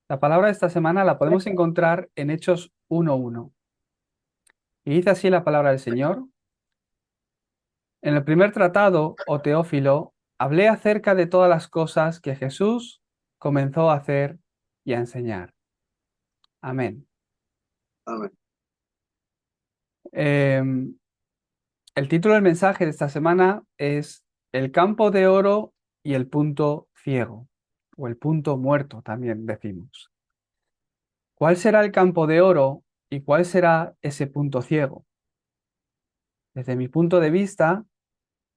La palabra de esta semana la podemos encontrar en Hechos 1:1. Y dice así la palabra del Señor. En el primer tratado, o Teófilo, hablé acerca de todas las cosas que Jesús comenzó a hacer y a enseñar. Amén. Amén. El título del mensaje de esta semana es El campo de oro y el punto ciego, o el punto muerto también decimos. ¿Cuál será el campo de oro y cuál será ese punto ciego? Desde mi punto de vista,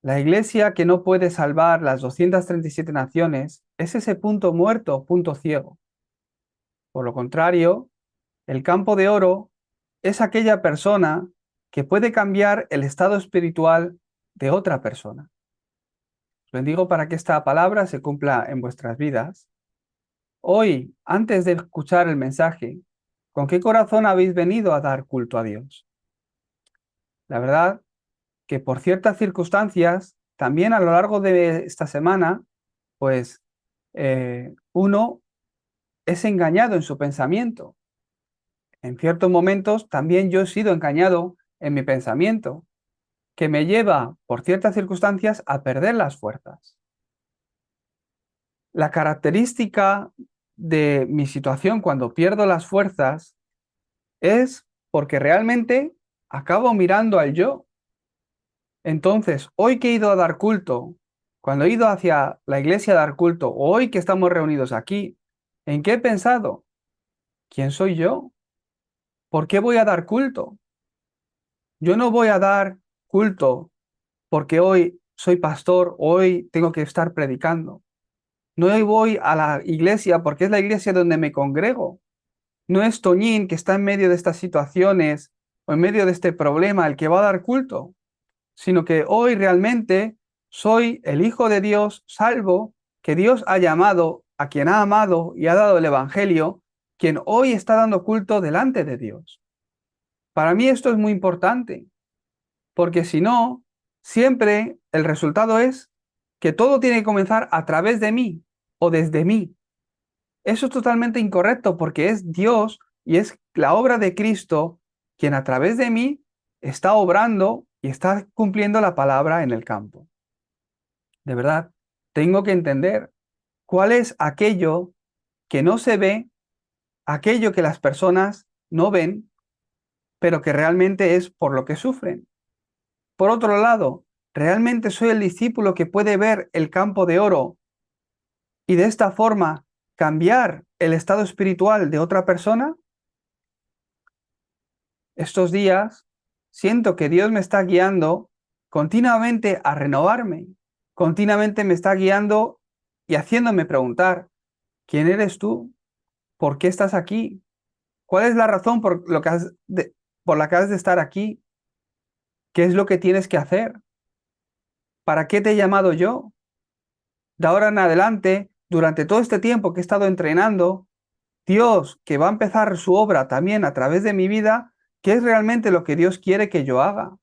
la iglesia que no puede salvar las 237 naciones es ese punto muerto, punto ciego. Por lo contrario, el campo de oro es aquella persona que puede cambiar el estado espiritual de otra persona. Os bendigo para que esta palabra se cumpla en vuestras vidas. Hoy, antes de escuchar el mensaje, ¿con qué corazón habéis venido a dar culto a Dios? La verdad que por ciertas circunstancias, también a lo largo de esta semana, pues uno es engañado en su pensamiento. En ciertos momentos también yo he sido engañado en mi pensamiento, que me lleva, por ciertas circunstancias, a perder las fuerzas. La característica de mi situación cuando pierdo las fuerzas es porque realmente acabo mirando al yo. Entonces, hoy que he ido a dar culto, cuando he ido hacia la iglesia a dar culto, o hoy que estamos reunidos aquí, ¿en qué he pensado? ¿Quién soy yo? ¿Por qué voy a dar culto? Yo no voy a dar culto porque hoy soy pastor, hoy tengo que estar predicando. No voy a la iglesia porque es la iglesia donde me congrego. No es Toñín que está en medio de estas situaciones o en medio de este problema el que va a dar culto, sino que hoy realmente soy el Hijo de Dios salvo, que Dios ha llamado, a quien ha amado y ha dado el Evangelio, quien hoy está dando culto delante de Dios. Para mí esto es muy importante, porque si no, siempre el resultado es que todo tiene que comenzar a través de mí o desde mí. Eso es totalmente incorrecto porque es Dios y es la obra de Cristo quien a través de mí está obrando y está cumpliendo la palabra en el campo. De verdad, tengo que entender cuál es aquello que no se ve, aquello que las personas no ven, pero que realmente es por lo que sufren. Por otro lado, ¿realmente soy el discípulo que puede ver el campo de oro y de esta forma cambiar el estado espiritual de otra persona? Estos días siento que Dios me está guiando continuamente a renovarme, continuamente me está guiando y haciéndome preguntar, ¿quién eres tú? ¿Por qué estás aquí? ¿Cuál es la razón por la que has de estar aquí? ¿Qué es lo que tienes que hacer? ¿Para qué te he llamado yo? De ahora en adelante, durante todo este tiempo que he estado entrenando, Dios, que va a empezar su obra también a través de mi vida, ¿qué es realmente lo que Dios quiere que yo haga?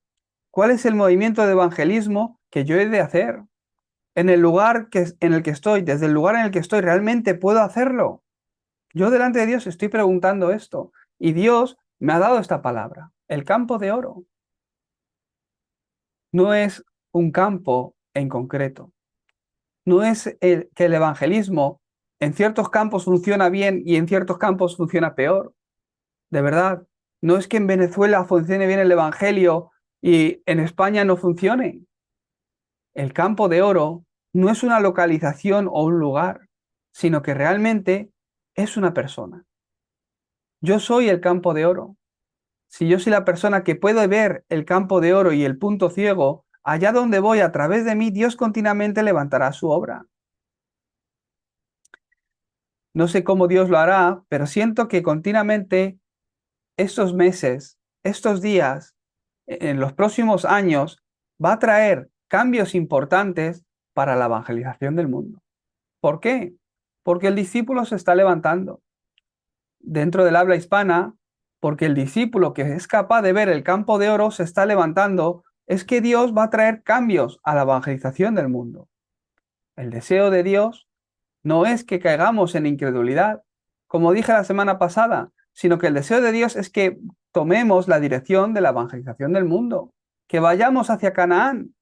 ¿Cuál es el movimiento de evangelismo que yo he de hacer? En el lugar en el que estoy, desde el lugar en el que estoy, ¿realmente puedo hacerlo? Yo delante de Dios estoy preguntando esto y Dios me ha dado esta palabra, el campo de oro. No es un campo en concreto. No es que el evangelismo en ciertos campos funciona bien y en ciertos campos funciona peor. De verdad, no es que en Venezuela funcione bien el evangelio y en España no funcione. El campo de oro no es una localización o un lugar, sino que realmente es una persona. Yo soy el campo de oro. Si yo soy la persona que puede ver el campo de oro y el punto ciego, allá donde voy a través de mí, Dios continuamente levantará su obra. No sé cómo Dios lo hará, pero siento que continuamente estos meses, estos días, en los próximos años, va a traer cambios importantes para la evangelización del mundo. ¿Por qué? Porque el discípulo se está levantando dentro del habla hispana, porque el discípulo que es capaz de ver el campo de oro se está levantando, es que Dios va a traer cambios a la evangelización del mundo. El deseo de Dios no es que caigamos en incredulidad, como dije la semana pasada, sino que el deseo de Dios es que tomemos la dirección de la evangelización del mundo, que vayamos hacia Canaán.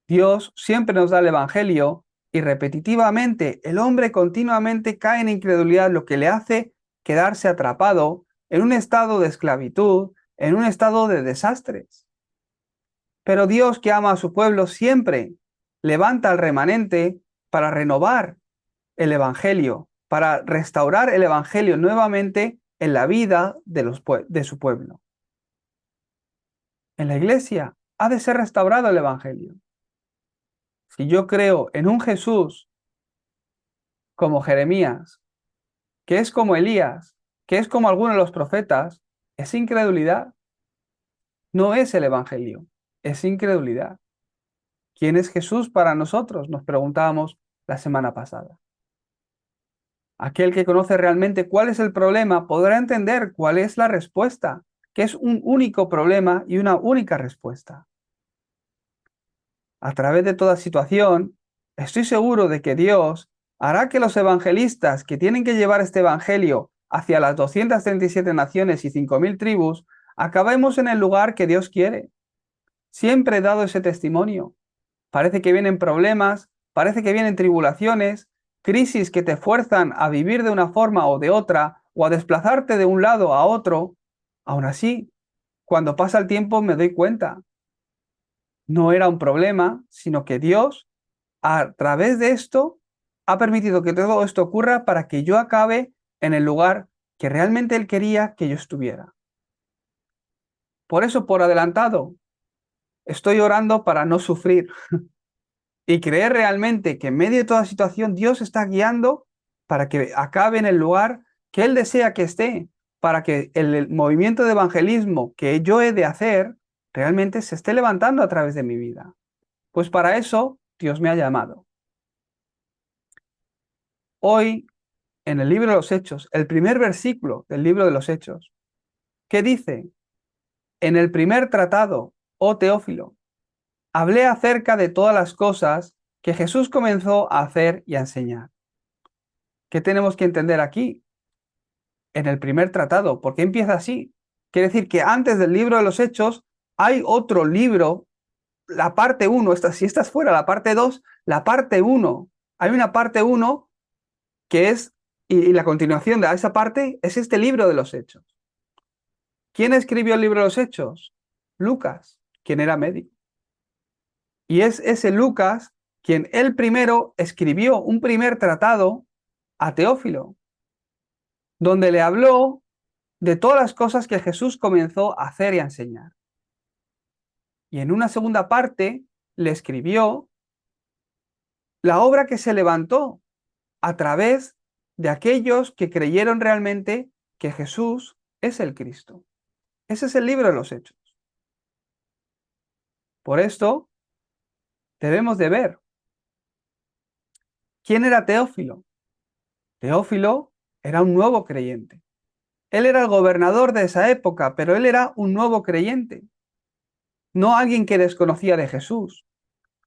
Dios siempre nos da el Evangelio y repetitivamente el hombre continuamente cae en incredulidad, lo que le hace quedarse atrapado en un estado de esclavitud, en un estado de desastres. Pero Dios, que ama a su pueblo, siempre levanta al remanente para renovar el Evangelio, para restaurar el Evangelio nuevamente en la vida de su pueblo. En la iglesia ha de ser restaurado el Evangelio. Si yo creo en un Jesús como Jeremías, que es como Elías, que es como alguno de los profetas, es incredulidad. No es el Evangelio, es incredulidad. ¿Quién es Jesús para nosotros? Nos preguntábamos la semana pasada. Aquel que conoce realmente cuál es el problema podrá entender cuál es la respuesta, que es un único problema y una única respuesta. A través de toda situación, estoy seguro de que Dios hará que los evangelistas que tienen que llevar este evangelio hacia las 237 naciones y 5.000 tribus, acabemos en el lugar que Dios quiere. Siempre he dado ese testimonio. Parece que vienen problemas, parece que vienen tribulaciones, crisis que te fuerzan a vivir de una forma o de otra, o a desplazarte de un lado a otro. Aún así, cuando pasa el tiempo me doy cuenta. No era un problema, sino que Dios, a través de esto, ha permitido que todo esto ocurra para que yo acabe en el lugar que realmente Él quería que yo estuviera. Por eso, por adelantado, estoy orando para no sufrir y creer realmente que en medio de toda situación Dios está guiando para que acabe en el lugar que Él desea que esté, para que el movimiento de evangelismo que yo he de hacer realmente se esté levantando a través de mi vida. Pues para eso Dios me ha llamado. Hoy, en el libro de los Hechos, el primer versículo del libro de los Hechos, ¿qué dice? En el primer tratado, oh Teófilo, hablé acerca de todas las cosas que Jesús comenzó a hacer y a enseñar. ¿Qué tenemos que entender aquí? En el primer tratado, ¿por qué empieza así? Quiere decir que antes del libro de los Hechos hay otro libro, la parte 1, si estás fuera, la parte 2, la parte 1. Hay una parte 1 que es, y la continuación de esa parte es este libro de los Hechos. ¿Quién escribió el libro de los Hechos? Lucas, quien era médico. Y es ese Lucas quien él primero escribió un primer tratado a Teófilo, donde le habló de todas las cosas que Jesús comenzó a hacer y a enseñar. Y en una segunda parte le escribió la obra que se levantó a través de aquellos que creyeron realmente que Jesús es el Cristo. Ese es el libro de los Hechos. Por esto, debemos de ver quién era Teófilo. Teófilo era un nuevo creyente. Él era el gobernador de esa época, pero él era un nuevo creyente. No alguien que desconocía de Jesús,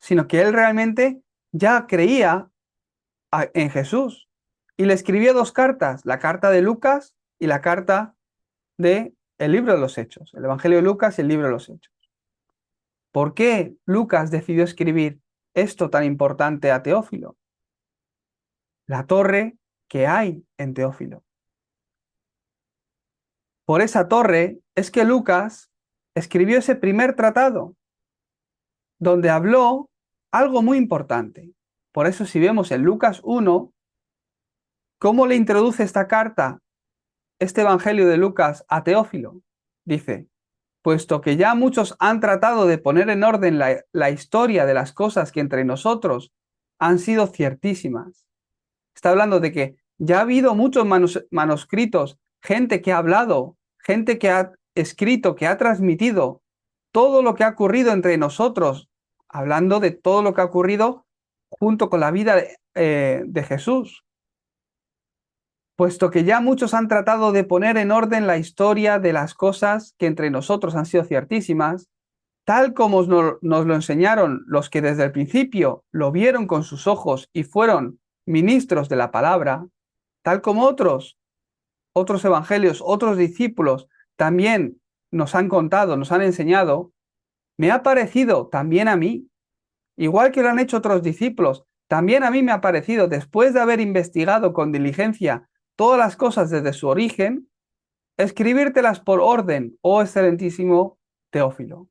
sino que él realmente ya creía en Jesús. Y le escribió dos cartas, la carta de Lucas y la carta de el libro de los Hechos, el Evangelio de Lucas y el libro de los Hechos. ¿Por qué Lucas decidió escribir esto tan importante a Teófilo? La torre que hay en Teófilo. Por esa torre es que Lucas escribió ese primer tratado, donde habló algo muy importante. Por eso si vemos en Lucas 1, ¿cómo le introduce esta carta, este Evangelio de Lucas a Teófilo? Dice, puesto que ya muchos han tratado de poner en orden la historia de las cosas que entre nosotros han sido ciertísimas. Está hablando de que ya ha habido muchos manuscritos, gente que ha hablado, gente que ha escrito, que ha transmitido todo lo que ha ocurrido entre nosotros, hablando de todo lo que ha ocurrido junto con la vida de Jesús. Puesto que ya muchos han tratado de poner en orden la historia de las cosas que entre nosotros han sido ciertísimas, tal como nos lo enseñaron los que desde el principio lo vieron con sus ojos y fueron ministros de la palabra, tal como otros evangelios, otros discípulos también nos han contado, nos han enseñado, me ha parecido también a mí, igual que lo han hecho otros discípulos, también a mí me ha parecido, después de haber investigado con diligencia todas las cosas desde su origen, escribírtelas por orden, oh excelentísimo Teófilo.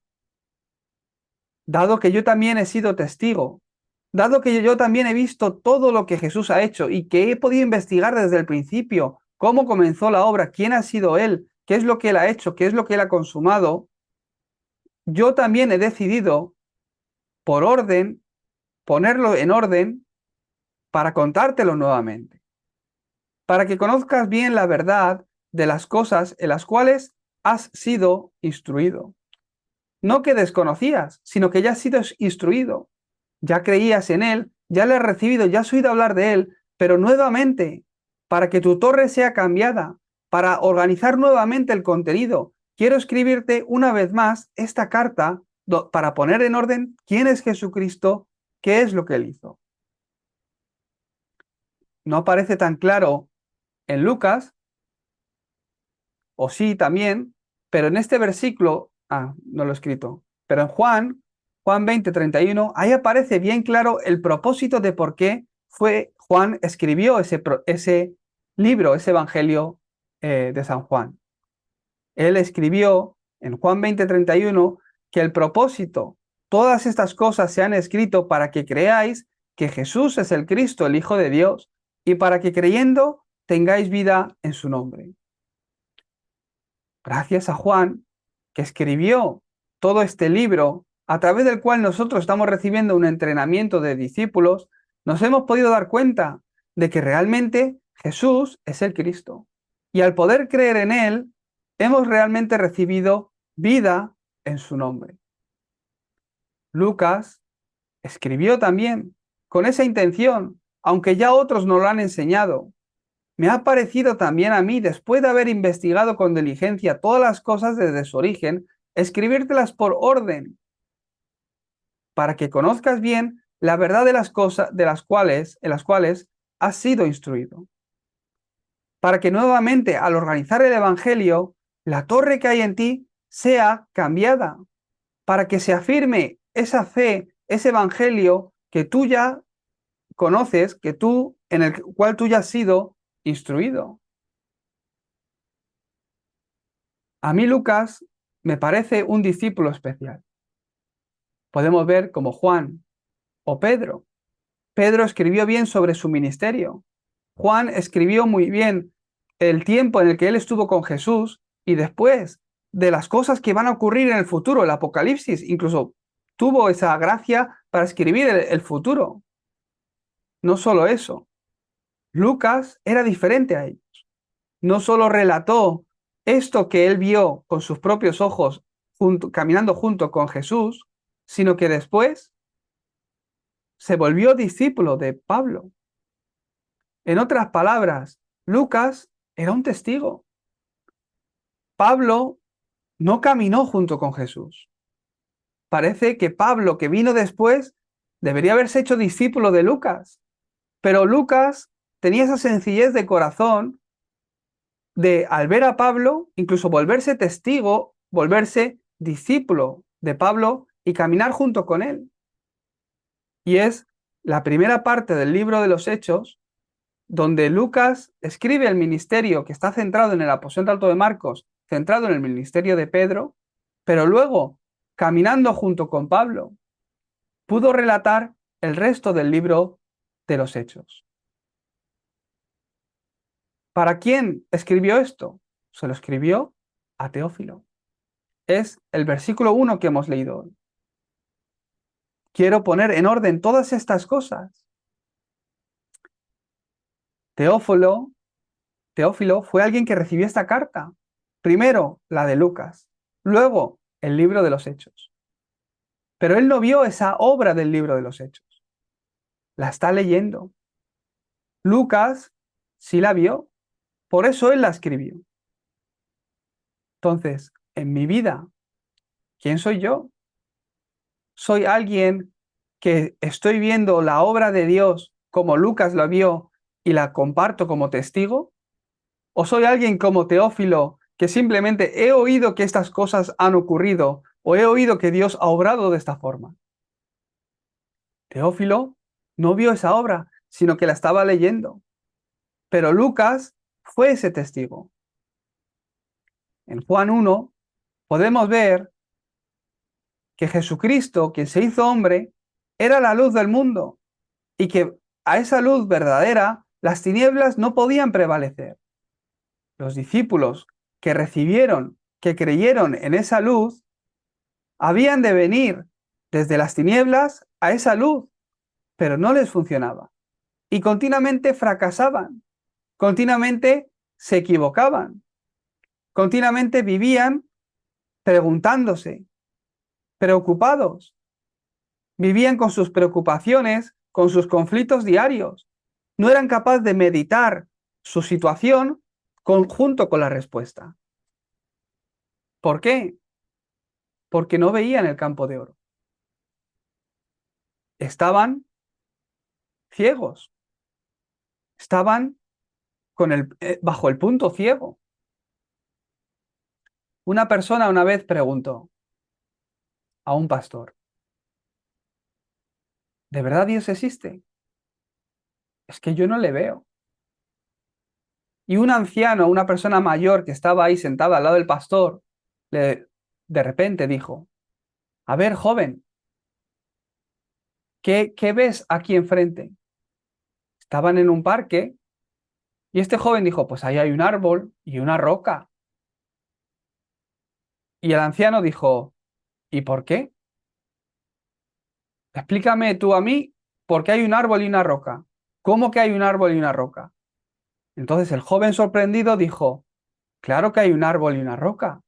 Dado que yo también he sido testigo, dado que yo también he visto todo lo que Jesús ha hecho y que he podido investigar desde el principio cómo comenzó la obra, quién ha sido Él, qué es lo que Él ha hecho, qué es lo que Él ha consumado, yo también he decidido, por orden, ponerlo en orden para contártelo nuevamente, para que conozcas bien la verdad de las cosas en las cuales has sido instruido. No que desconocías, sino que ya has sido instruido, ya creías en Él, ya le has recibido, ya has oído hablar de Él, pero nuevamente, para que tu torre sea cambiada, para organizar nuevamente el contenido, quiero escribirte una vez más esta carta para poner en orden quién es Jesucristo, qué es lo que Él hizo. No aparece tan claro en Lucas, o sí también, pero en este versículo, no lo he escrito, pero en Juan 20:31, ahí aparece bien claro el propósito de por qué Juan escribió ese libro, ese evangelio de San Juan. Él escribió en Juan 20:31 que el propósito, todas estas cosas se han escrito para que creáis que Jesús es el Cristo, el Hijo de Dios, y para que creyendo tengáis vida en su nombre. Gracias a Juan, que escribió todo este libro, a través del cual nosotros estamos recibiendo un entrenamiento de discípulos, nos hemos podido dar cuenta de que realmente Jesús es el Cristo. Y al poder creer en Él, hemos realmente recibido vida en su nombre. Lucas escribió también con esa intención, aunque ya otros nos lo han enseñado. Me ha parecido también a mí, después de haber investigado con diligencia todas las cosas desde su origen, escribírtelas por orden, para que conozcas bien la verdad de las cosas en las cuales has sido instruido. Para que nuevamente, al organizar el Evangelio, la torre que hay en ti sea cambiada, para que se afirme esa fe, ese Evangelio que tú ya conoces, en el cual tú ya has sido instruido. A mí Lucas me parece un discípulo especial. Podemos ver como Juan o Pedro. Pedro escribió bien sobre su ministerio. Juan escribió muy bien el tiempo en el que él estuvo con Jesús y después de las cosas que van a ocurrir en el futuro, el Apocalipsis, incluso tuvo esa gracia para escribir el futuro. No solo eso, Lucas era diferente a ellos. No solo relató esto que él vio con sus propios ojos caminando junto con Jesús, sino que después se volvió discípulo de Pablo. En otras palabras, Lucas era un testigo. Pablo no caminó junto con Jesús. Parece que Pablo, que vino después, debería haberse hecho discípulo de Lucas. Pero Lucas tenía esa sencillez de corazón de, al ver a Pablo, incluso volverse testigo, volverse discípulo de Pablo y caminar junto con él. Y es la primera parte del libro de los Hechos, donde Lucas escribe el ministerio que está centrado en el aposento alto de Marcos, centrado en el ministerio de Pedro, pero luego, caminando junto con Pablo, pudo relatar el resto del libro de los Hechos. ¿Para quién escribió esto? Se lo escribió a Teófilo. Es el versículo 1 que hemos leído hoy. Quiero poner en orden todas estas cosas. Teófilo fue alguien que recibió esta carta. Primero, la de Lucas. Luego, el libro de los Hechos. Pero él no vio esa obra del libro de los Hechos. La está leyendo. Lucas sí la vio. Por eso él la escribió. Entonces, en mi vida, ¿quién soy yo? Soy alguien que estoy viendo la obra de Dios como Lucas la vio y la comparto como testigo? ¿O soy alguien como Teófilo que simplemente he oído que estas cosas han ocurrido o he oído que Dios ha obrado de esta forma? Teófilo no vio esa obra, sino que la estaba leyendo. Pero Lucas fue ese testigo. En Juan 1 podemos ver que Jesucristo, quien se hizo hombre, era la luz del mundo y que a esa luz verdadera las tinieblas no podían prevalecer. Los discípulos que recibieron, que creyeron en esa luz, habían de venir desde las tinieblas a esa luz, pero no les funcionaba. Y continuamente fracasaban, continuamente se equivocaban, continuamente vivían preguntándose, preocupados, vivían con sus preocupaciones, con sus conflictos diarios. No eran capaces de meditar su situación junto con la respuesta. ¿Por qué? Porque no veían el campo de oro. Estaban ciegos, estaban bajo el punto ciego. Una persona una vez preguntó a un pastor, ¿de verdad Dios existe? Es que yo no le veo. Y un anciano, una persona mayor que estaba ahí sentada al lado del pastor, de repente dijo, a ver, joven, ¿qué ves aquí enfrente? Estaban en un parque y este joven dijo, pues ahí hay un árbol y una roca. Y el anciano dijo, ¿y por qué? Explícame tú a mí por qué hay un árbol y una roca. ¿Cómo que hay un árbol y una roca? Entonces el joven sorprendido dijo, claro que hay un árbol y una roca.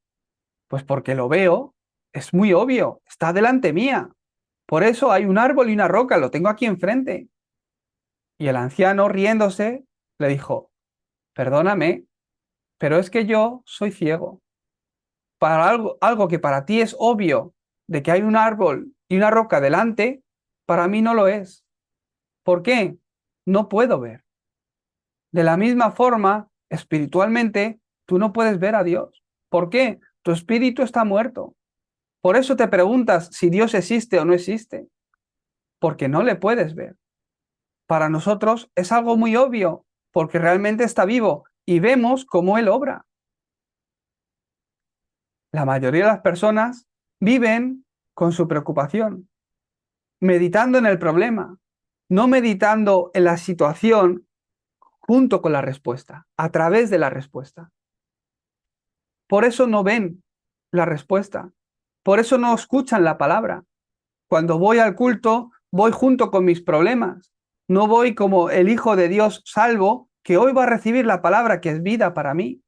Pues porque lo veo, es muy obvio, está delante mía. Por eso hay un árbol y una roca, lo tengo aquí enfrente. Y el anciano, riéndose, le dijo, perdóname, pero es que yo soy ciego. Para algo que para ti es obvio de que hay un árbol y una roca delante, para mí no lo es. ¿Por qué? No puedo ver. De la misma forma, espiritualmente, tú no puedes ver a Dios. ¿Por qué? Tu espíritu está muerto. Por eso te preguntas si Dios existe o no existe, porque no le puedes ver. Para nosotros es algo muy obvio, porque realmente está vivo y vemos cómo Él obra. La mayoría de las personas viven con su preocupación, meditando en el problema, no meditando en la situación junto con la respuesta, a través de la respuesta. Por eso no ven la respuesta, por eso no escuchan la palabra. Cuando voy al culto, voy junto con mis problemas, no voy como el Hijo de Dios salvo, que hoy va a recibir la palabra que es vida para mí.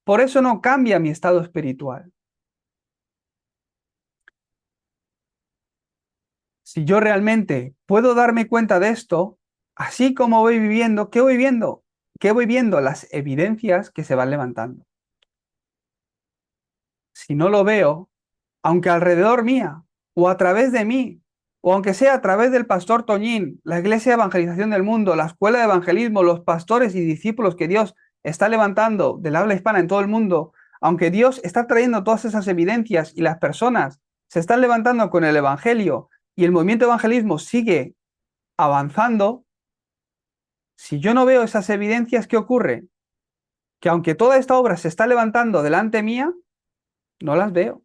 Por eso no cambia mi estado espiritual. Si yo realmente puedo darme cuenta de esto, así como voy viviendo, ¿qué voy viendo? ¿Qué voy viendo? Las evidencias que se van levantando. Si no lo veo, aunque alrededor mía, o a través de mí, o aunque sea a través del pastor Toñín, la Iglesia de Evangelización del Mundo, la Escuela de Evangelismo, los pastores y discípulos que Dios está levantando del habla hispana en todo el mundo, aunque Dios está trayendo todas esas evidencias y las personas se están levantando con el Evangelio y el movimiento de evangelismo sigue avanzando, si yo no veo esas evidencias, ¿qué ocurre? Que aunque toda esta obra se está levantando delante mía, no las veo.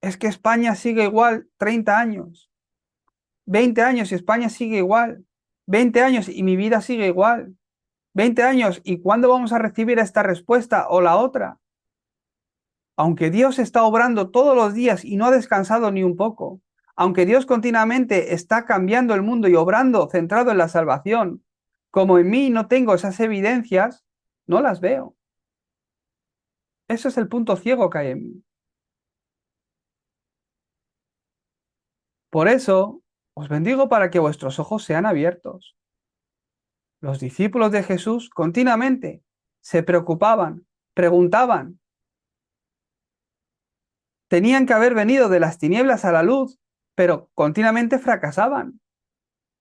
Es que España sigue igual 30 años, 20 años y España sigue igual, 20 años y mi vida sigue igual, 20 años y ¿cuándo vamos a recibir esta respuesta o la otra? Aunque Dios está obrando todos los días y no ha descansado ni un poco, aunque Dios continuamente está cambiando el mundo y obrando centrado en la salvación, como en mí no tengo esas evidencias, no las veo. Ese es el punto ciego que hay en mí. Por eso os bendigo para que vuestros ojos sean abiertos. Los discípulos de Jesús continuamente se preocupaban, preguntaban. Tenían que haber venido de las tinieblas a la luz, pero continuamente fracasaban.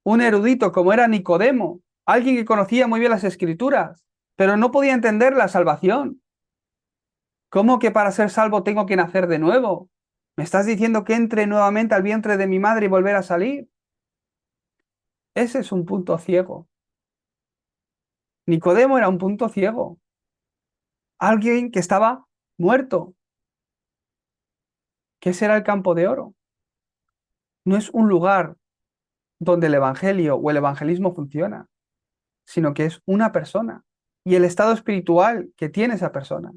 un erudito como era Nicodemo, alguien que conocía muy bien las escrituras, pero no podía entender la salvación. ¿Cómo que para ser salvo tengo que nacer de nuevo? ¿Me estás diciendo que entre nuevamente al vientre de mi madre y volver a salir? Ese es un punto ciego. Nicodemo era un punto ciego. Alguien que estaba muerto. ¿Qué será el campo de oro? No es un lugar donde el evangelio o el evangelismo funciona, sino que es una persona y el estado espiritual que tiene esa persona.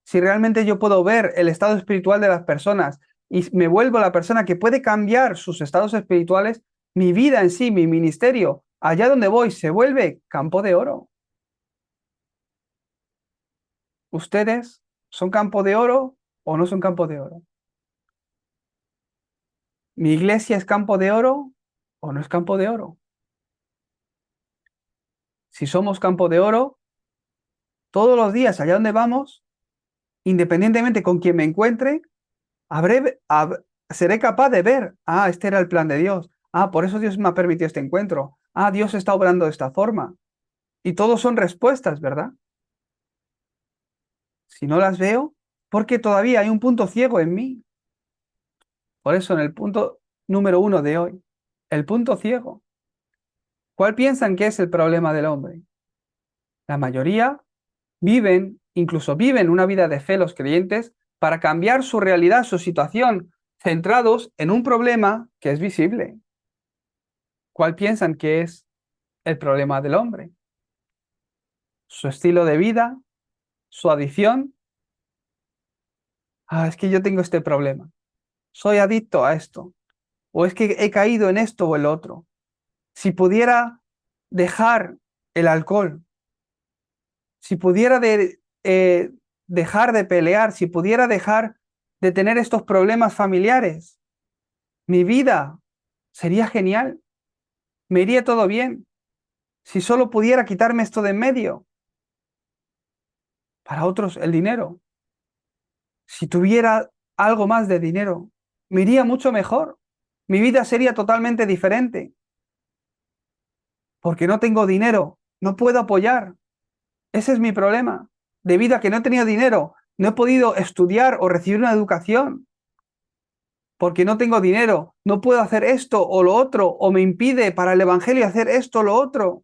Si realmente yo puedo ver el estado espiritual de las personas y me vuelvo la persona que puede cambiar sus estados espirituales, mi vida en sí, mi ministerio, allá donde voy, se vuelve campo de oro. ¿Ustedes son campo de oro o no son campo de oro? ¿Mi iglesia es campo de oro o no es campo de oro? Si somos campo de oro, todos los días allá donde vamos, independientemente con quien me encuentre, seré capaz de ver, este era el plan de Dios. Por eso Dios me ha permitido este encuentro. Dios está obrando de esta forma. Y todos son respuestas, ¿verdad? Si no las veo, porque todavía hay un punto ciego en mí. Por eso en el punto número 1 de hoy, el punto ciego. ¿Cuál piensan que es el problema del hombre? La mayoría incluso viven una vida de fe los creyentes para cambiar su realidad, su situación, centrados en un problema que es visible. ¿Cuál piensan que es el problema del hombre? Su estilo de vida, su adicción. Es que yo tengo este problema. Soy adicto a esto. O es que he caído en esto o el otro. Si pudiera dejar el alcohol, si pudiera dejar de pelear, si pudiera dejar de tener estos problemas familiares, mi vida sería genial. Me iría todo bien. Si solo pudiera quitarme esto de en medio. Para otros, el dinero. Si tuviera algo más de dinero, me iría mucho mejor. Mi vida sería totalmente diferente. Porque no tengo dinero, no puedo apoyar. Ese es mi problema. Debido a que no he tenido dinero, no he podido estudiar o recibir una educación. Porque no tengo dinero, no puedo hacer esto o lo otro, o me impide para el Evangelio hacer esto o lo otro.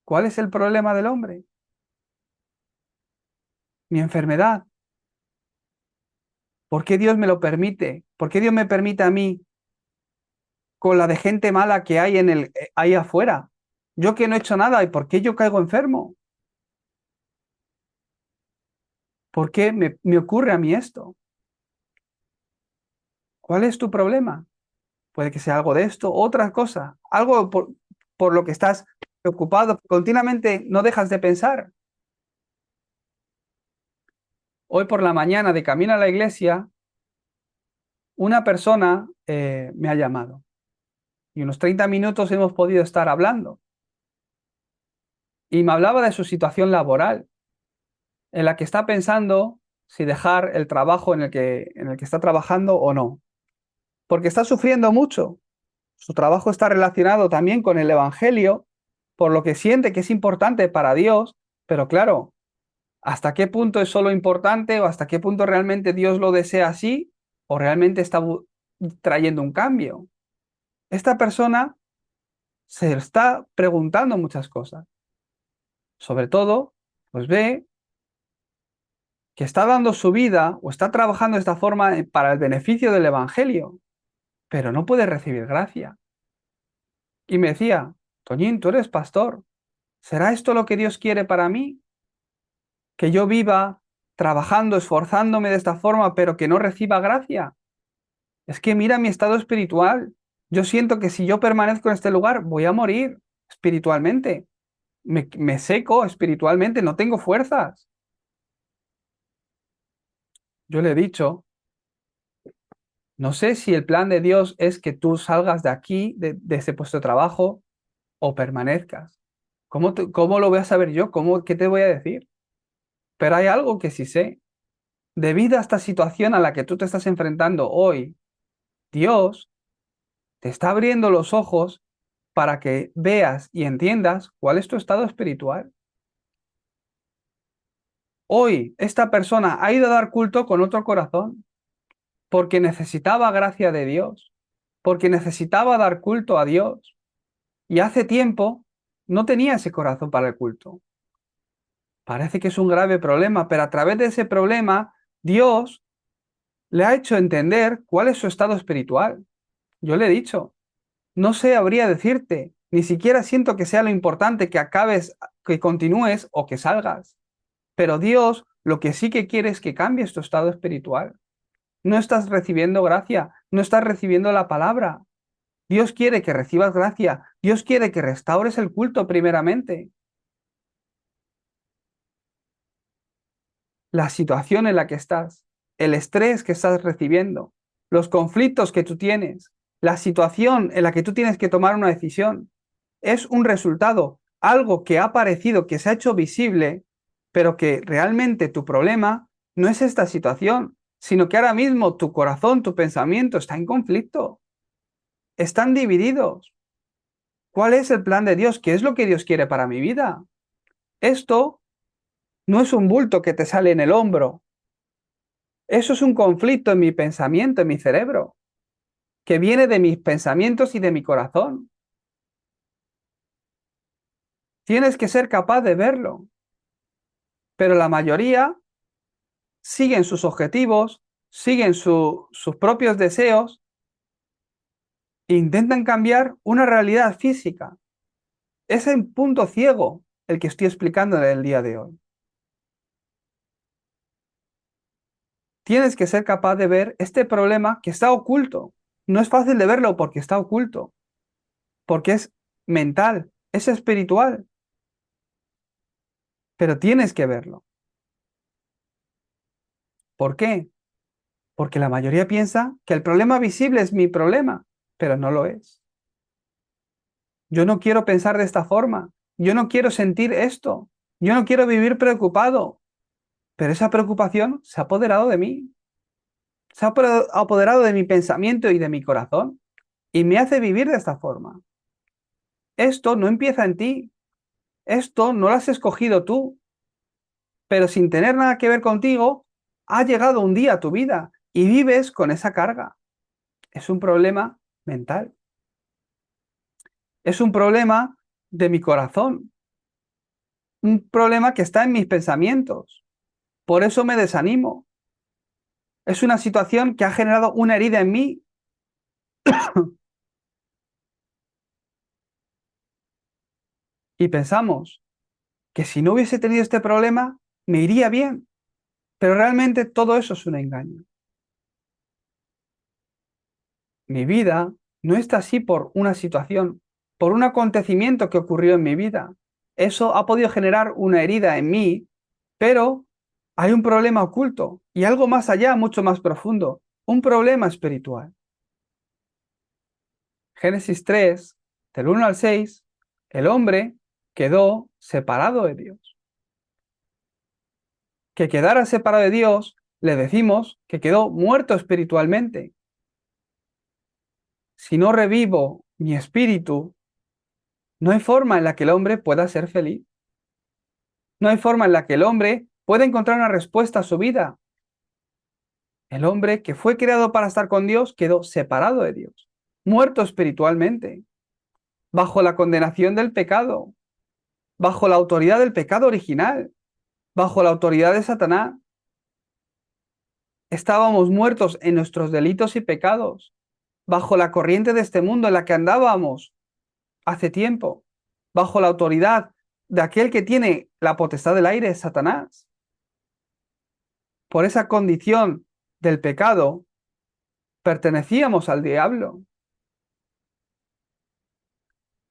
¿Cuál es el problema del hombre? Mi enfermedad. ¿Por qué Dios me lo permite? ¿Por qué Dios me permite a mí con la de gente mala que hay ahí afuera? Yo que no he hecho nada, ¿y por qué yo caigo enfermo? ¿Por qué me ocurre a mí esto? ¿Cuál es tu problema? Puede que sea algo de esto, otra cosa, algo por lo que estás preocupado, continuamente no dejas de pensar. Hoy por la mañana, de camino a la iglesia, una persona me ha llamado y unos 30 minutos hemos podido estar hablando y me hablaba de su situación laboral, en la que está pensando si dejar el trabajo en el que está trabajando o no, porque está sufriendo mucho. Su trabajo está relacionado también con el Evangelio, por lo que siente que es importante para Dios, pero claro, ¿hasta qué punto es solo importante o hasta qué punto realmente Dios lo desea así o realmente está trayendo un cambio? Esta persona se está preguntando muchas cosas. Sobre todo, pues ve que está dando su vida o está trabajando de esta forma para el beneficio del Evangelio, pero no puede recibir gracia. Y me decía, Toñín, tú eres pastor, ¿será esto lo que Dios quiere para mí? Que yo viva trabajando, esforzándome de esta forma, pero que no reciba gracia. Es que mira mi estado espiritual. Yo siento que si yo permanezco en este lugar, voy a morir espiritualmente. Me seco espiritualmente, no tengo fuerzas. Yo le he dicho, no sé si el plan de Dios es que tú salgas de aquí, de ese puesto de trabajo, o permanezcas. ¿Cómo lo voy a saber yo? ¿Qué te voy a decir? Pero hay algo que sí sé. Debido a esta situación a la que tú te estás enfrentando hoy, Dios te está abriendo los ojos para que veas y entiendas cuál es tu estado espiritual. Hoy esta persona ha ido a dar culto con otro corazón porque necesitaba gracia de Dios, porque necesitaba dar culto a Dios y hace tiempo no tenía ese corazón para el culto. Parece que es un grave problema, pero a través de ese problema Dios le ha hecho entender cuál es su estado espiritual. Yo le he dicho, no sé, habría decirte, ni siquiera siento que sea lo importante que acabes, que continúes o que salgas. Pero Dios lo que sí que quiere es que cambies tu estado espiritual. No estás recibiendo gracia, no estás recibiendo la palabra. Dios quiere que recibas gracia, Dios quiere que restaures el culto primeramente. La situación en la que estás, el estrés que estás recibiendo, los conflictos que tú tienes, la situación en la que tú tienes que tomar una decisión, es un resultado, algo que ha aparecido, que se ha hecho visible, pero que realmente tu problema no es esta situación, sino que ahora mismo tu corazón, tu pensamiento está en conflicto, están divididos. ¿Cuál es el plan de Dios? ¿Qué es lo que Dios quiere para mi vida? Esto no es un bulto que te sale en el hombro. Eso es un conflicto en mi pensamiento, en mi cerebro, que viene de mis pensamientos y de mi corazón. Tienes que ser capaz de verlo. Pero la mayoría siguen sus objetivos, siguen sus propios deseos e intentan cambiar una realidad física. Es el punto ciego el que estoy explicando en el día de hoy. Tienes que ser capaz de ver este problema que está oculto. No es fácil de verlo porque está oculto, porque es mental, es espiritual, pero tienes que verlo. ¿Por qué? Porque la mayoría piensa que el problema visible es mi problema, pero no lo es. Yo no quiero pensar de esta forma, yo no quiero sentir esto, yo no quiero vivir preocupado, pero esa preocupación se ha apoderado de mí, se ha apoderado de mi pensamiento y de mi corazón y me hace vivir de esta forma. Esto no empieza en ti, esto no lo has escogido tú, pero sin tener nada que ver contigo, ha llegado un día a tu vida y vives con esa carga. Es un problema mental, es un problema de mi corazón, un problema que está en mis pensamientos. Por eso me desanimo. Es una situación que ha generado una herida en mí. Y pensamos que si no hubiese tenido este problema, me iría bien. Pero realmente todo eso es un engaño. Mi vida no está así por una situación, por un acontecimiento que ocurrió en mi vida. Eso ha podido generar una herida en mí, pero hay un problema oculto y algo más allá, mucho más profundo, un problema espiritual. Génesis 3, del 1 al 6, el hombre quedó separado de Dios. Que quedara separado de Dios, le decimos que quedó muerto espiritualmente. Si no revivo mi espíritu, no hay forma en la que el hombre pueda ser feliz. No hay forma en la que el hombre pueda encontrar una respuesta a su vida. El hombre que fue creado para estar con Dios quedó separado de Dios, muerto espiritualmente, bajo la condenación del pecado, bajo la autoridad del pecado original, bajo la autoridad de Satanás. Estábamos muertos en nuestros delitos y pecados, bajo la corriente de este mundo en la que andábamos hace tiempo, bajo la autoridad de aquel que tiene la potestad del aire, Satanás. Por esa condición del pecado, pertenecíamos al diablo.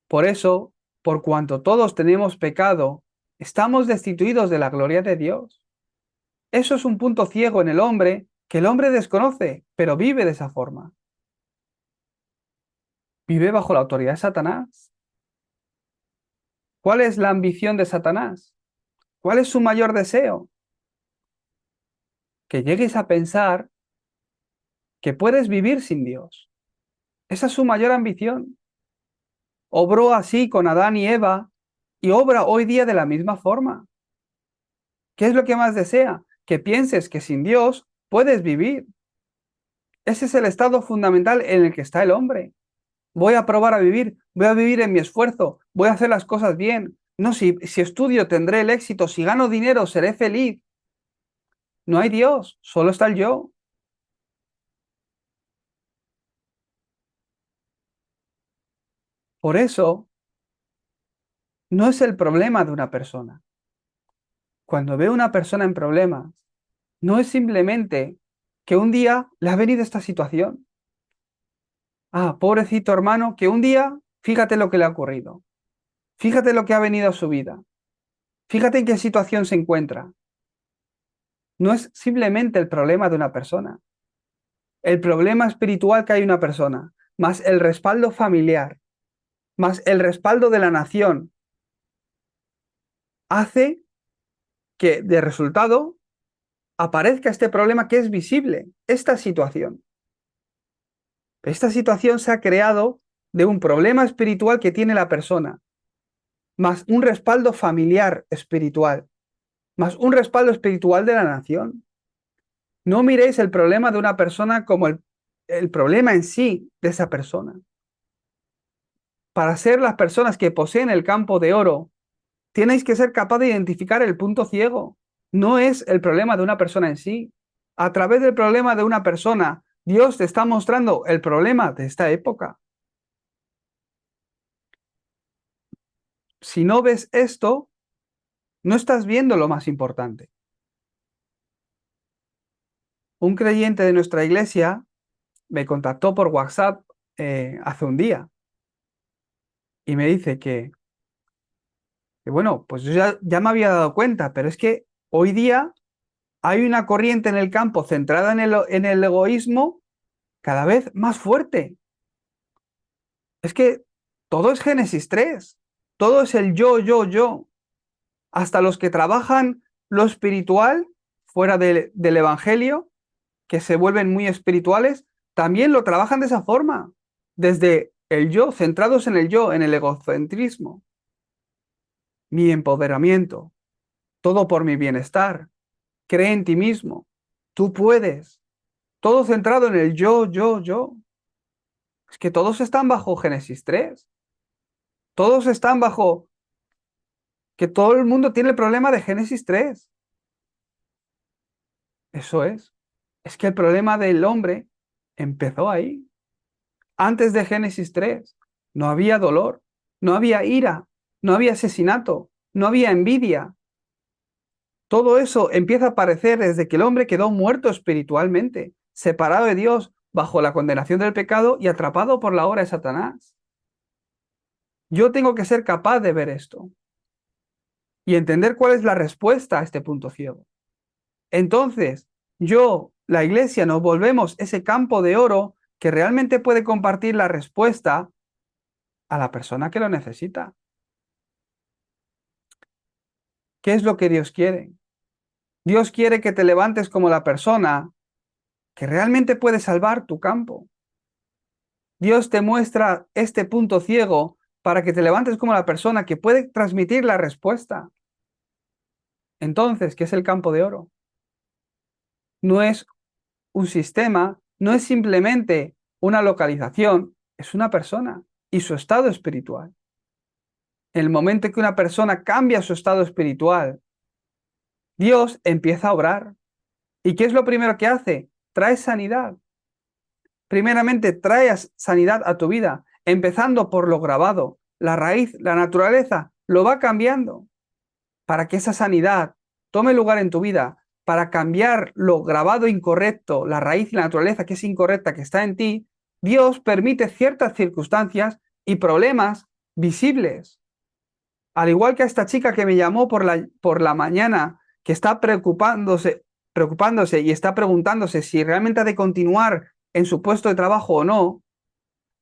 Por eso, por cuanto todos tenemos pecado, estamos destituidos de la gloria de Dios. Eso es un punto ciego en el hombre que el hombre desconoce, pero vive de esa forma. Vive bajo la autoridad de Satanás. ¿Cuál es la ambición de Satanás? ¿Cuál es su mayor deseo? Que llegues a pensar que puedes vivir sin Dios. Esa es su mayor ambición. Obró así con Adán y Eva y obra hoy día de la misma forma. ¿Qué es lo que más desea? Que pienses que sin Dios puedes vivir. Ese es el estado fundamental en el que está el hombre. Voy a probar a vivir, voy a vivir en mi esfuerzo, voy a hacer las cosas bien. No, si estudio tendré el éxito, si gano dinero seré feliz. No hay Dios, solo está el yo. Por eso, no es el problema de una persona. Cuando veo una persona en problemas, no es simplemente que un día le ha venido esta situación. Ah, pobrecito hermano, que un día, fíjate lo que le ha ocurrido. Fíjate lo que ha venido a su vida. Fíjate en qué situación se encuentra. No es simplemente el problema de una persona. El problema espiritual que hay una persona, más el respaldo familiar, más el respaldo de la nación, hace que de resultado aparezca este problema que es visible, esta situación. Esta situación se ha creado de un problema espiritual que tiene la persona, más un respaldo familiar espiritual, más un respaldo espiritual de la nación. No miréis el problema de una persona como el problema en sí de esa persona. Para ser las personas que poseen el campo de oro, tienes que ser capaz de identificar el punto ciego. No es el problema de una persona en sí. A través del problema de una persona, Dios te está mostrando el problema de esta época. Si no ves esto, no estás viendo lo más importante. Un creyente de nuestra iglesia me contactó por WhatsApp hace un día y me dice que bueno, pues yo ya me había dado cuenta, pero es que hoy día hay una corriente en el campo centrada en el egoísmo cada vez más fuerte. Es que todo es Génesis 3, todo es el yo, yo, yo. Hasta los que trabajan lo espiritual fuera del Evangelio, que se vuelven muy espirituales, también lo trabajan de esa forma, desde el yo, centrados en el yo, en el egocentrismo, mi empoderamiento, todo por mi bienestar, cree en ti mismo, tú puedes, todo centrado en el yo, yo, yo. Es que todos están bajo Génesis 3, todos están bajo que todo el mundo tiene el problema de Génesis 3. Eso es. Es que el problema del hombre empezó ahí. Antes de Génesis 3 no había dolor, no había ira, no había asesinato, no había envidia. Todo eso empieza a aparecer desde que el hombre quedó muerto espiritualmente, separado de Dios, bajo la condenación del pecado y atrapado por la obra de Satanás. Yo tengo que ser capaz de ver esto y entender cuál es la respuesta a este punto ciego. Entonces, la iglesia, nos volvemos ese campo de oro que realmente puede compartir la respuesta a la persona que lo necesita. ¿Qué es lo que Dios quiere? Dios quiere que te levantes como la persona que realmente puede salvar tu campo. Dios te muestra este punto ciego para que te levantes como la persona que puede transmitir la respuesta. Entonces, ¿qué es el campo de oro? No es un sistema, no es simplemente una localización, es una persona y su estado espiritual. En el momento que una persona cambia su estado espiritual, Dios empieza a obrar. ¿Y qué es lo primero que hace? Trae sanidad. Primeramente, trae sanidad a tu vida, empezando por lo grabado. La raíz, la naturaleza, lo va cambiando para que esa sanidad tome lugar en tu vida, para cambiar lo grabado incorrecto, la raíz y la naturaleza que es incorrecta, que está en ti. Dios permite ciertas circunstancias y problemas visibles. Al igual que a esta chica que me llamó por la mañana, que está preocupándose y está preguntándose si realmente ha de continuar en su puesto de trabajo o no,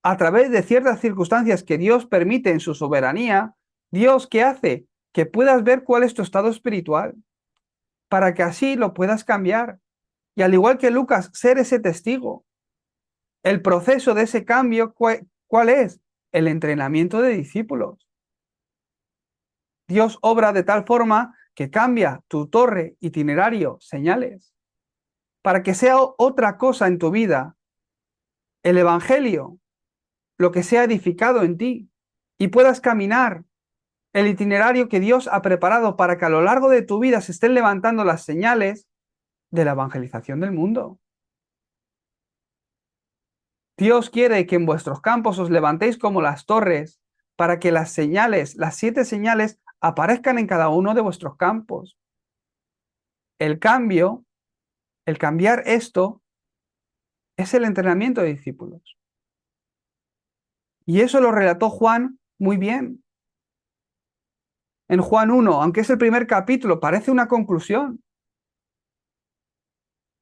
a través de ciertas circunstancias que Dios permite en su soberanía, Dios, ¿qué hace? Que puedas ver cuál es tu estado espiritual, para que así lo puedas cambiar. Y al igual que Lucas, ser ese testigo. El proceso de ese cambio, ¿cuál es? El entrenamiento de discípulos. Dios obra de tal forma que cambia tu torre, itinerario, señales, para que sea otra cosa en tu vida, el Evangelio, lo que sea edificado en ti, y puedas caminar el itinerario que Dios ha preparado para que a lo largo de tu vida se estén levantando las señales de la evangelización del mundo. Dios quiere que en vuestros campos os levantéis como las torres para que las señales, las 7 señales, aparezcan en cada uno de vuestros campos. El cambio, el cambiar esto, es el entrenamiento de discípulos. Y eso lo relató Juan muy bien. En Juan 1, aunque es el primer capítulo, parece una conclusión,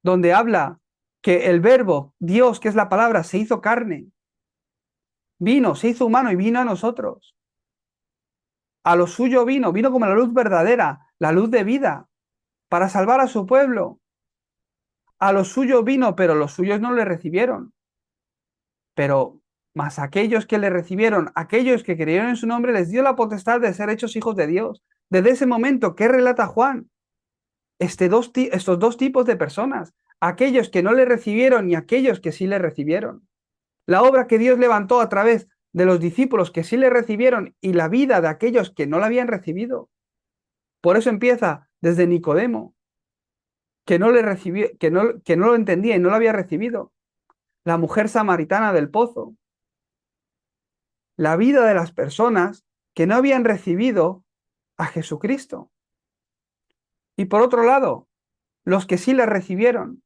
donde habla que el verbo, Dios, que es la palabra, se hizo carne, vino, se hizo humano y vino a nosotros. A lo suyo vino como la luz verdadera, la luz de vida, para salvar a su pueblo. A lo suyo vino, pero los suyos no le recibieron. Pero más aquellos que le recibieron, aquellos que creyeron en su nombre, les dio la potestad de ser hechos hijos de Dios. Desde ese momento, ¿qué relata Juan? Estos dos tipos de personas, aquellos que no le recibieron y aquellos que sí le recibieron. La obra que Dios levantó a través de los discípulos que sí le recibieron y la vida de aquellos que no la habían recibido. Por eso empieza desde Nicodemo, que no le recibió, que no lo entendía y no lo había recibido. La mujer samaritana del pozo. La vida de las personas que no habían recibido a Jesucristo. Y por otro lado, los que sí le recibieron.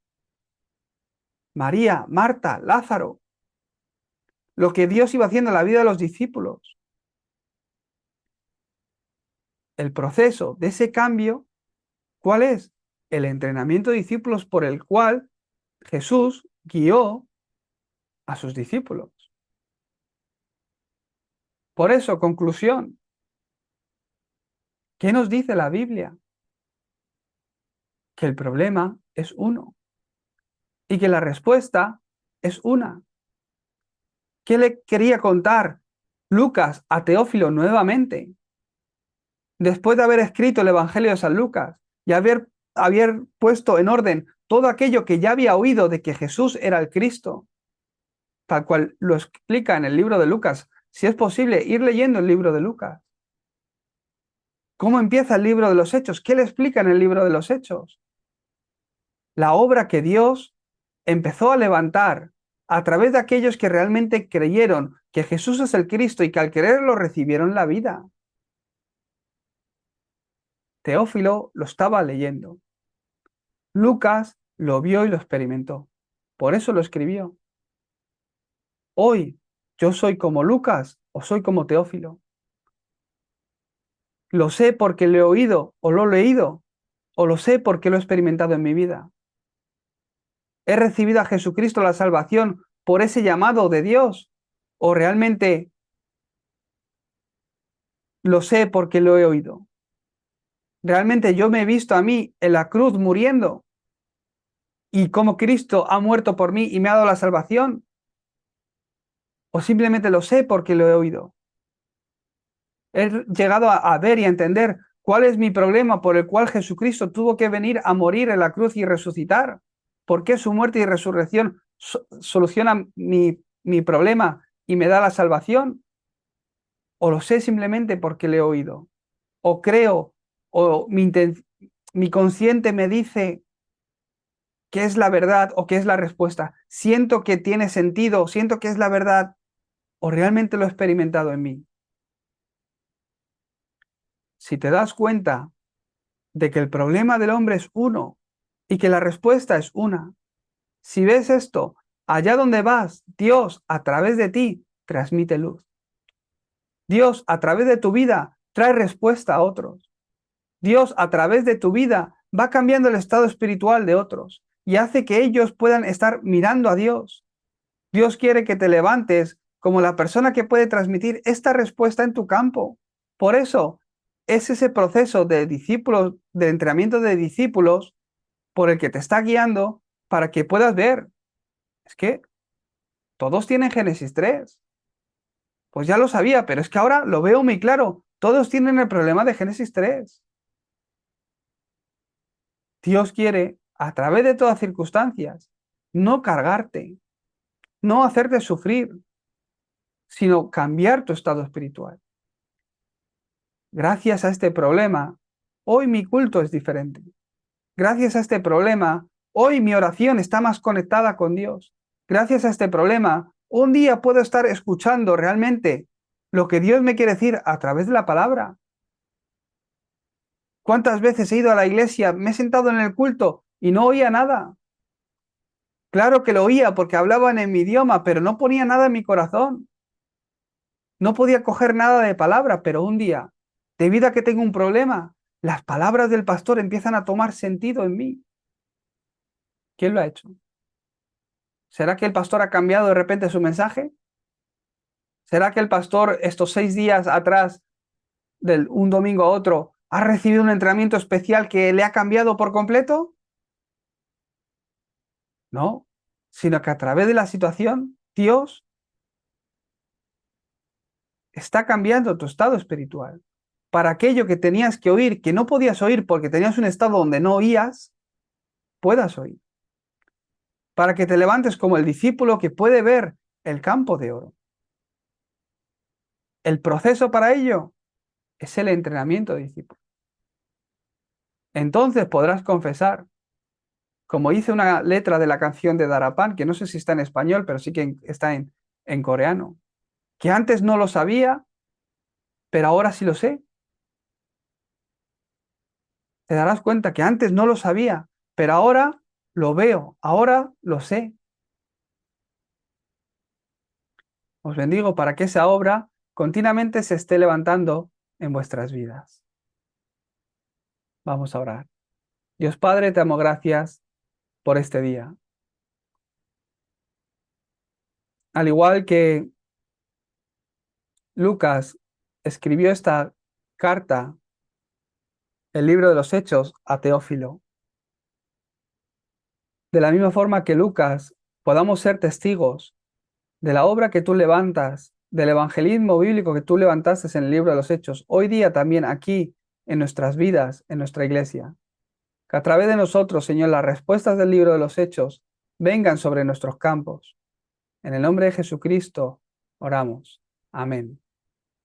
María, Marta, Lázaro. Lo que Dios iba haciendo en la vida de los discípulos. El proceso de ese cambio, ¿cuál es? El entrenamiento de discípulos por el cual Jesús guió a sus discípulos. Por eso, conclusión, ¿qué nos dice la Biblia? Que el problema es uno y que la respuesta es una. ¿Qué le quería contar Lucas a Teófilo nuevamente? Después de haber escrito el Evangelio de San Lucas y haber puesto en orden todo aquello que ya había oído de que Jesús era el Cristo, tal cual lo explica en el libro de Lucas. Si es posible, ir leyendo el libro de Lucas. ¿Cómo empieza el libro de los Hechos? ¿Qué le explica en el libro de los Hechos? La obra que Dios empezó a levantar a través de aquellos que realmente creyeron que Jesús es el Cristo y que al creerlo recibieron la vida. Teófilo lo estaba leyendo. Lucas lo vio y lo experimentó. Por eso lo escribió. Hoy, ¿yo soy como Lucas o soy como Teófilo? ¿Lo sé porque lo he oído o lo he leído? ¿O lo sé porque lo he experimentado en mi vida? ¿He recibido a Jesucristo la salvación por ese llamado de Dios? ¿O realmente lo sé porque lo he oído? ¿Realmente yo me he visto a mí en la cruz muriendo? ¿Y cómo Cristo ha muerto por mí y me ha dado la salvación? ¿O simplemente lo sé porque lo he oído? He llegado a ver y a entender cuál es mi problema por el cual Jesucristo tuvo que venir a morir en la cruz y resucitar. ¿Por qué su muerte y resurrección soluciona mi problema y me da la salvación? ¿O lo sé simplemente porque le he oído? ¿O creo o mi consciente me dice qué es la verdad o qué es la respuesta? ¿Siento que tiene sentido? ¿Siento que es la verdad? ¿O realmente lo he experimentado en mí? Si te das cuenta de que el problema del hombre es uno y que la respuesta es una, si ves esto, allá donde vas, Dios a través de ti transmite luz. Dios a través de tu vida trae respuesta a otros. Dios a través de tu vida va cambiando el estado espiritual de otros y hace que ellos puedan estar mirando a Dios. Dios quiere que te levantes como la persona que puede transmitir esta respuesta en tu campo. Por eso es ese proceso de discípulos, de entrenamiento de discípulos, por el que te está guiando para que puedas ver. Es que Todos tienen Génesis 3. Pues ya lo sabía, pero es que ahora lo veo muy claro. Todos tienen el problema de Génesis 3. Dios quiere, a través de todas circunstancias, no cargarte, no hacerte sufrir, sino cambiar tu estado espiritual. Gracias a este problema, hoy mi culto es diferente. Gracias a este problema, hoy mi oración está más conectada con Dios. Gracias a este problema, un día puedo estar escuchando realmente lo que Dios me quiere decir a través de la palabra. ¿Cuántas veces he ido a la iglesia, me he sentado en el culto y no oía nada? Claro que lo oía porque hablaban en mi idioma, pero no ponía nada en mi corazón. No podía coger nada de palabra, pero un día, debido a que tengo un problema, las palabras del pastor empiezan a tomar sentido en mí. ¿Quién lo ha hecho? ¿Será que el pastor ha cambiado de repente su mensaje? ¿Será que el pastor estos 6 días atrás, de un domingo a otro, ha recibido un entrenamiento especial que le ha cambiado por completo? No, sino que a través de la situación, Dios está cambiando tu estado espiritual. Para aquello que tenías que oír, que no podías oír porque tenías un estado donde no oías, puedas oír. Para que te levantes como el discípulo que puede ver el campo de oro. El proceso para ello es el entrenamiento de discípulo. Entonces podrás confesar, como hice una letra de la canción de Darapán, que no sé si está en español, pero sí que está en coreano, que antes no lo sabía, pero ahora sí lo sé. Te darás cuenta que antes no lo sabía, pero ahora lo veo, ahora lo sé. Os bendigo para que esa obra continuamente se esté levantando en vuestras vidas. Vamos a orar. Dios Padre, te amo, gracias por este día. Al igual que Lucas escribió esta carta, el libro de los Hechos, a Teófilo. De la misma forma que Lucas, podamos ser testigos de la obra que tú levantas, del evangelismo bíblico que tú levantaste en el libro de los Hechos, hoy día también aquí en nuestras vidas, en nuestra iglesia. Que a través de nosotros, Señor, las respuestas del libro de los Hechos vengan sobre nuestros campos. En el nombre de Jesucristo oramos. Amén.